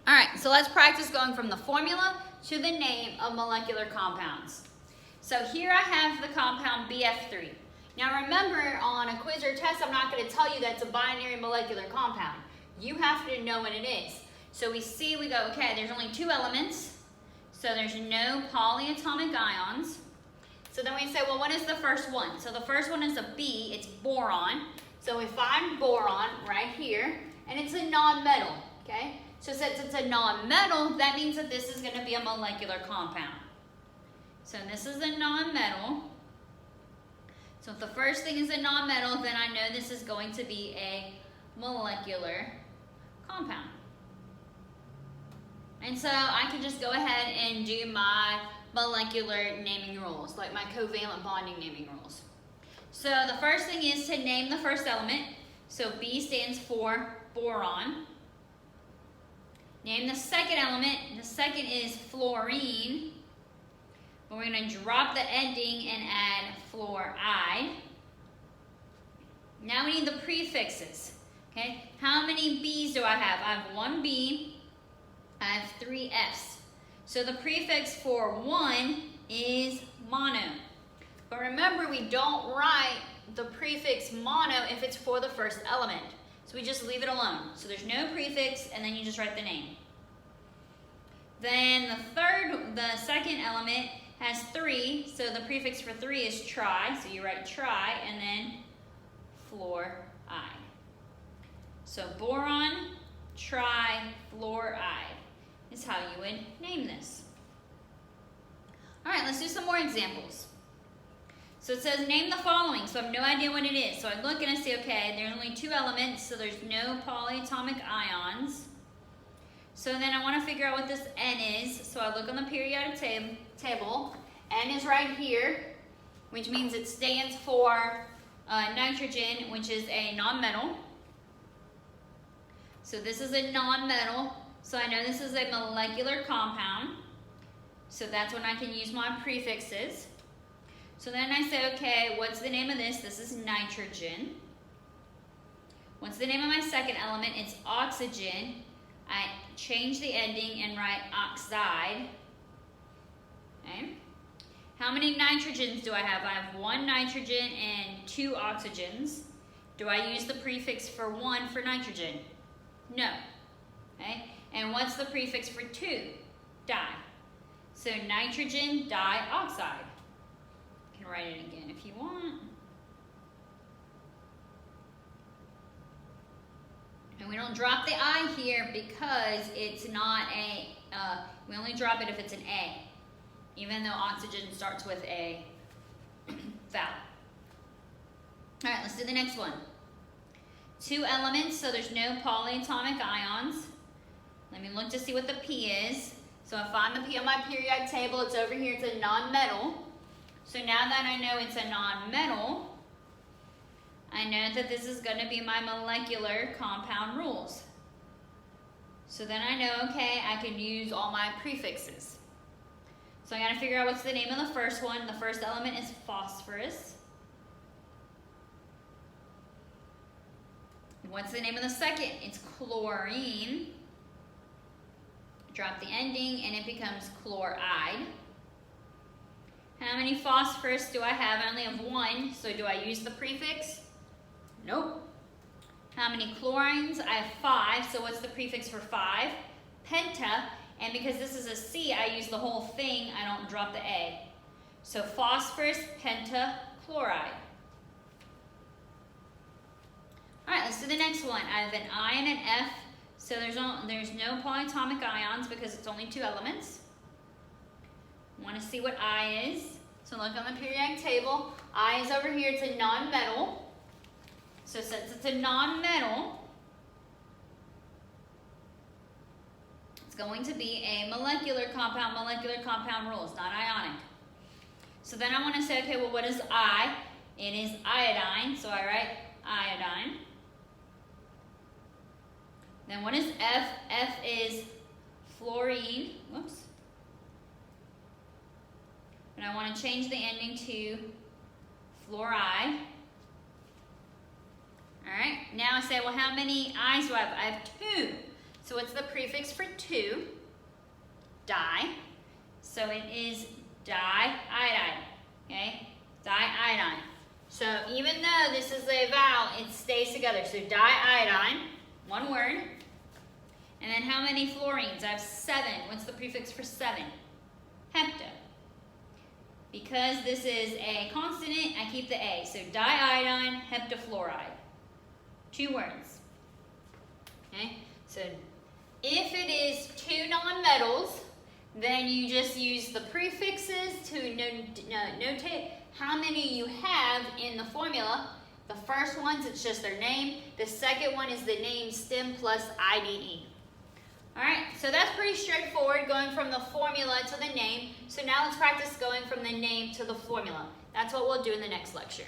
All right, so let's practice going from the formula to the name of molecular compounds. So here I have the compound BF3. Now remember, on a quiz or test, I'm not going to tell you that's a binary molecular compound. You have to know what it is. So we go, okay, there's only 2 elements, so there's no polyatomic ions. So then we say, well, what is the first one? So the first one is a B, it's boron. So we find boron right here, and it's a non-metal, okay? So since it's a non-metal, that means that this is going to be a molecular compound. So this is a non-metal. So if the first thing is a non-metal, then I know this is going to be a molecular compound. And so I can just go ahead and do my molecular naming rules, like my covalent bonding naming rules. So the first thing is to name the first element. So B stands for boron. Name the second element. The second is fluorine. We're going to drop the ending and add fluoride. Now we need the prefixes. Okay, how many B's do I have? I have 1 B. I have 3 F's. So the prefix for 1 is mono. But remember, we don't write the prefix mono if it's for the first element. So we just leave it alone. So there's no prefix, and then you just write the name. Then the second element has 3, so the prefix for 3 is tri, so you write tri, and then fluoride. So boron, trifluoride is how you would name this. All right, let's do some more examples. So it says name the following, so I have no idea what it is. So I look and I say, okay, there's only 2 elements, so there's no polyatomic ions. So then I want to figure out what this N is. So I look on the periodic table. N is right here, which means it stands for nitrogen, which is a non-metal. So this is a non-metal. So I know this is a molecular compound. So that's when I can use my prefixes. So then I say, okay, what's the name of this? This is nitrogen. What's the name of my second element? It's oxygen. I change the ending and write oxide. Okay. How many nitrogens do I have? I have 1 nitrogen and 2 oxygens. Do I use the prefix for 1 for nitrogen? No. Okay. And what's the prefix for 2? Di. So nitrogen dioxide. You can write it again if you want. And we don't drop the I here because it's not a, we only drop it if it's an A, even though oxygen starts with a vowel. All right, let's do the next one. 2 elements, so there's no polyatomic ions. Let me look to see what the P is. So I find the P on my periodic table. It's over here. It's a non-metal. So now that I know it's a non-metal, I know that this is going to be my molecular compound rules. So then I know, okay, I can use all my prefixes. So I got to figure out what's the name of the first one. The first element is phosphorus. What's the name of the second? It's chlorine. Drop the ending and it becomes chloride. How many phosphorus do I have? I only have 1, so do I use the prefix? Nope. How many chlorines? I have 5, so what's the prefix for 5? Penta, and because this is a C, I use the whole thing, I don't drop the A. So phosphorus, pentachloride. All right, let's do the next one. I have an I and an F, so there's no polyatomic ions because it's only 2 elements. Want to see what I is? So look on the periodic table. I is over here. It's a non-metal. So since it's a non-metal, it's going to be a molecular compound. Molecular compound rules, not ionic. So then I want to say, okay, well, what is I? It is iodine. So I write iodine. Then what is F? F is fluorine. Whoops. And I want to change the ending to fluoride. All right, now I say, well, how many I's do I have? I have 2. So what's the prefix for 2? Di. So it is diiodide, okay? Diiodine. So even though this is a vowel, it stays together. So diiodine, one word. And then how many fluorines? I have 7. What's the prefix for 7? Hepta. Because this is a consonant, I keep the A. So diiodine heptafluoride. 2 words. Okay? So if it is 2 nonmetals, then you just use the prefixes to notate how many you have in the formula. The first ones, it's just their name. The second one is the name stem plus IDE. All right, so that's pretty straightforward, going from the formula to the name. So now let's practice going from the name to the formula. That's what we'll do in the next lecture.